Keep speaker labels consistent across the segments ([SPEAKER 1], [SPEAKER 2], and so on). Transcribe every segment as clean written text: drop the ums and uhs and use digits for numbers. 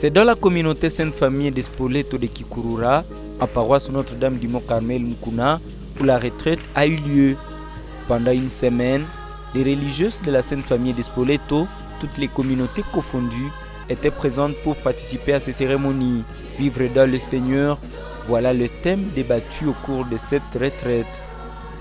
[SPEAKER 1] C'est dans la communauté Sainte Famille de Spoleto de Kikurura, à paroisse Notre-Dame du Mont-Carmel Mukuna, où la retraite a eu lieu. Pendant une semaine, les religieuses de la Sainte Famille de Spoleto, toutes les communautés confondues, étaient présentes pour participer à ces cérémonies. Vivre dans le Seigneur, voilà le thème débattu au cours de cette retraite.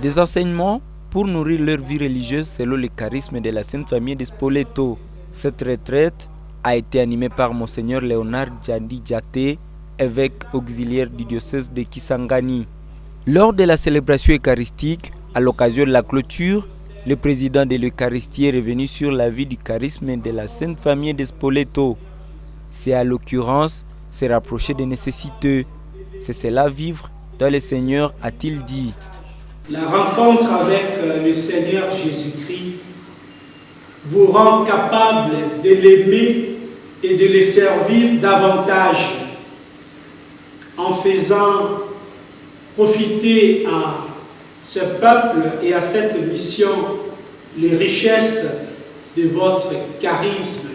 [SPEAKER 1] Des enseignements pour nourrir leur vie religieuse selon le charisme de la Sainte Famille de Spoleto. Cette retraite a été animée par Monseigneur Léonard Djandi Djaté, évêque auxiliaire du diocèse de Kisangani. Lors de la célébration eucharistique, à l'occasion de la clôture, le président de l'Eucharistie est revenu sur la vie du charisme de la Sainte Famille de Spoleto. C'est à l'occurrence se rapprocher des nécessiteux. C'est cela vivre dans le Seigneur, a-t-il dit.
[SPEAKER 2] La rencontre avec le Seigneur Jésus-Christ vous rend capable de l'aimer et de le servir davantage en faisant profiter à ce peuple et à cette mission les richesses de votre charisme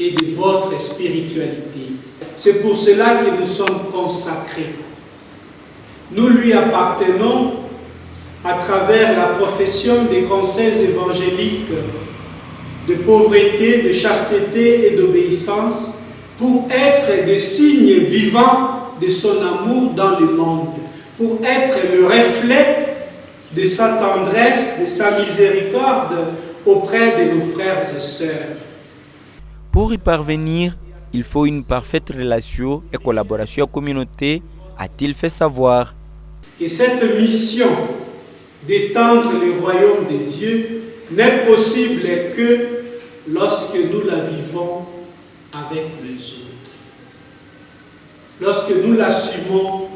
[SPEAKER 2] et de votre spiritualité. C'est pour cela que nous sommes consacrés. Nous lui appartenons à travers la profession des conseils évangéliques de pauvreté, de chasteté et d'obéissance pour être des signes vivants de son amour dans le monde, pour être le reflet de sa tendresse, de sa miséricorde auprès de nos frères et sœurs.
[SPEAKER 1] Pour y parvenir, il faut une parfaite relation et collaboration en communauté, a-t-il fait savoir.
[SPEAKER 2] Et cette mission d'étendre le royaume de Dieu n'est possible que lorsque nous la vivons avec les autres. Lorsque nous l'assumons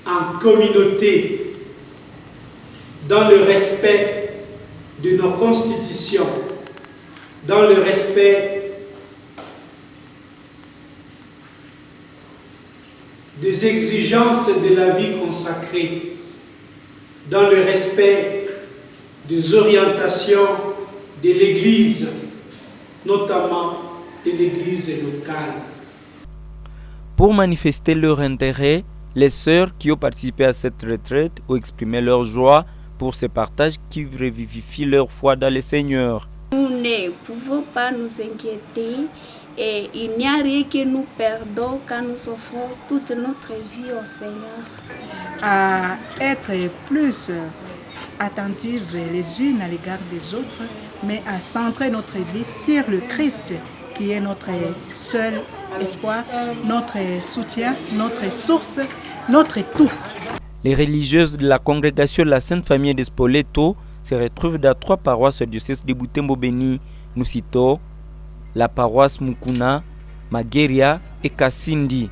[SPEAKER 2] en communauté, dans le respect de nos constitutions, dans le respect des exigences de la vie consacrée, dans le respect des orientations de l'Église, notamment de l'Église locale.
[SPEAKER 1] Pour manifester leur intérêt, les sœurs qui ont participé à cette retraite ont exprimé leur joie pour ce partage qui revivifie leur foi dans le Seigneur.
[SPEAKER 3] Nous ne pouvons pas nous inquiéter et il n'y a rien que nous perdons quand nous offrons toute notre vie au Seigneur.
[SPEAKER 4] À être plus attentives les unes à l'égard des autres, mais à centrer notre vie sur le Christ, qui est notre seul espoir, notre soutien, notre source, notre tout.
[SPEAKER 1] Les religieuses de la congrégation de la Sainte Famille de Spoleto se retrouvent dans 3 paroisses du diocèse de Butembo-Beni. Nous citons la paroisse Mukuna, Mageria et Kasindi.